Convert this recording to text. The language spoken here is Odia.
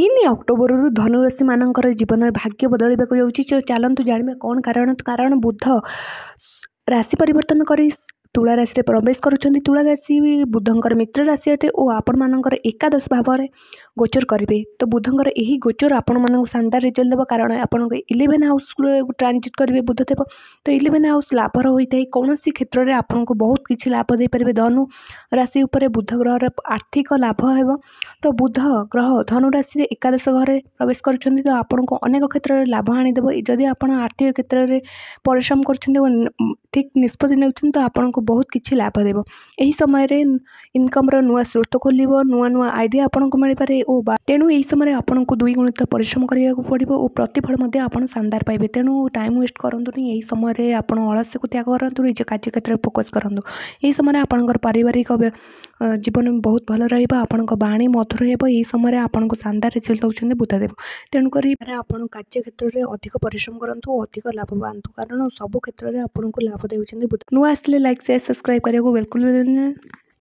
3 ଅକ୍ଟୋବରରୁ ଧନୁରାଶି ମାନଙ୍କର ଜୀବନର ଭାଗ୍ୟ ବଦଳିବାକୁ ଯାଉଛି। ଚାଲନ୍ତୁ ଜାଣିବା କ'ଣ କାରଣ ବୁଧ ରାଶି ପରିବର୍ତ୍ତନ କରି ତୁଳା ରାଶିରେ ପ୍ରବେଶ କରୁଛନ୍ତି। ତୁଳା ରାଶି ବୁଧଙ୍କର ମିତ୍ର ରାଶି ଅଟେ ଓ ଆପଣମାନଙ୍କର ଏକାଦଶ ଭାବରେ ଗୋଚର କରିବେ। ତ ବୁଧଙ୍କର ଏହି ଗୋଚର ଆପଣମାନଙ୍କୁ ଶାନଦାର ରେଜଲ୍ଟ ଦେବ, କାରଣ ଆପଣଙ୍କ 11 ହାଉସ୍କୁ ଟ୍ରାନଜିଟ୍ କରିବେ ବୁଧ ଦେବ। ତ 11 ହାଉସ୍ ଲାଭର ହୋଇଥାଏ। କୌଣସି କ୍ଷେତ୍ରରେ ଆପଣଙ୍କୁ ବହୁତ କିଛି ଲାଭ ଦେଇପାରିବେ। ଧନୁ ରାଶି ଉପରେ ବୁଧ ଗ୍ରହର ଆର୍ଥିକ ଲାଭ ହେବ। ତ ବୁଧ ଗ୍ରହ ଧନୁ ରାଶିରେ ଏକାଦଶ ଘରେ ପ୍ରବେଶ କରୁଛନ୍ତି, ତ ଆପଣଙ୍କୁ ଅନେକ କ୍ଷେତ୍ରରେ ଲାଭ ଆଣିଦେବ। ଯଦି ଆପଣ ଆର୍ଥିକ କ୍ଷେତ୍ରରେ ପରିଶ୍ରମ କରୁଛନ୍ତି ଓ ଠିକ୍ ନିଷ୍ପତ୍ତି ନେଉଛନ୍ତି, ତ ଆପଣଙ୍କୁ ବହୁତ କିଛି ଲାଭ ଦେବ। ଏହି ସମୟରେ ଇନକମ୍ର ନୂଆ ସ୍ରୋତ ଖୋଲିବ, ନୂଆ ଆଇଡ଼ିଆ ଆପଣଙ୍କୁ ମିଳିପାରେ ଓ ତେଣୁ ଏହି ସମୟରେ ଆପଣଙ୍କୁ ଦ୍ୱିଗୁଣିତ ପରିଶ୍ରମ କରିବାକୁ ପଡ଼ିବ ଓ ପ୍ରତିଫଳ ମଧ୍ୟ ଆପଣ ଶାନଦାର ପାଇବେ। ତେଣୁ ଟାଇମ୍ ୱେଷ୍ଟ କରନ୍ତୁନି। ଏହି ସମୟରେ ଆପଣ ଅଳସ୍ୟକୁ ତ୍ୟାଗ କରନ୍ତୁ, ନିଜ କାର୍ଯ୍ୟ କ୍ଷେତ୍ରରେ ଫୋକସ୍ କରନ୍ତୁ। ଏହି ସମୟରେ ଆପଣଙ୍କର ପାରିବାରିକ ଜୀବନ ବହୁତ ଭଲ ରହିବ, ଆପଣଙ୍କ ବାଣୀ ମଧୁର ହେବ। ଏହି ସମୟରେ ଆପଣଙ୍କୁ ଶାନଦାର ରେଜଲ୍ଟ ଦେଉଛନ୍ତି ବୁଧଦେବ। ତେଣୁକରି ଆପଣ କାର୍ଯ୍ୟ କ୍ଷେତ୍ରରେ ଅଧିକ ପରିଶ୍ରମ କରନ୍ତୁ ଓ ଅଧିକ ଲାଭ ପାଆନ୍ତୁ, କାରଣ ସବୁ କ୍ଷେତ୍ରରେ ଆପଣଙ୍କୁ ଲାଭ ଦେଉଛନ୍ତି ବୁଧ। ନୂଆ ଆସିଲେ ଲାଇକ୍, ସେୟାର, ସବସ୍କ୍ରାଇବ୍ କରିବାକୁ ବିଲକୁଲ ଭୁଲନ୍ତୁ ନାହିଁ।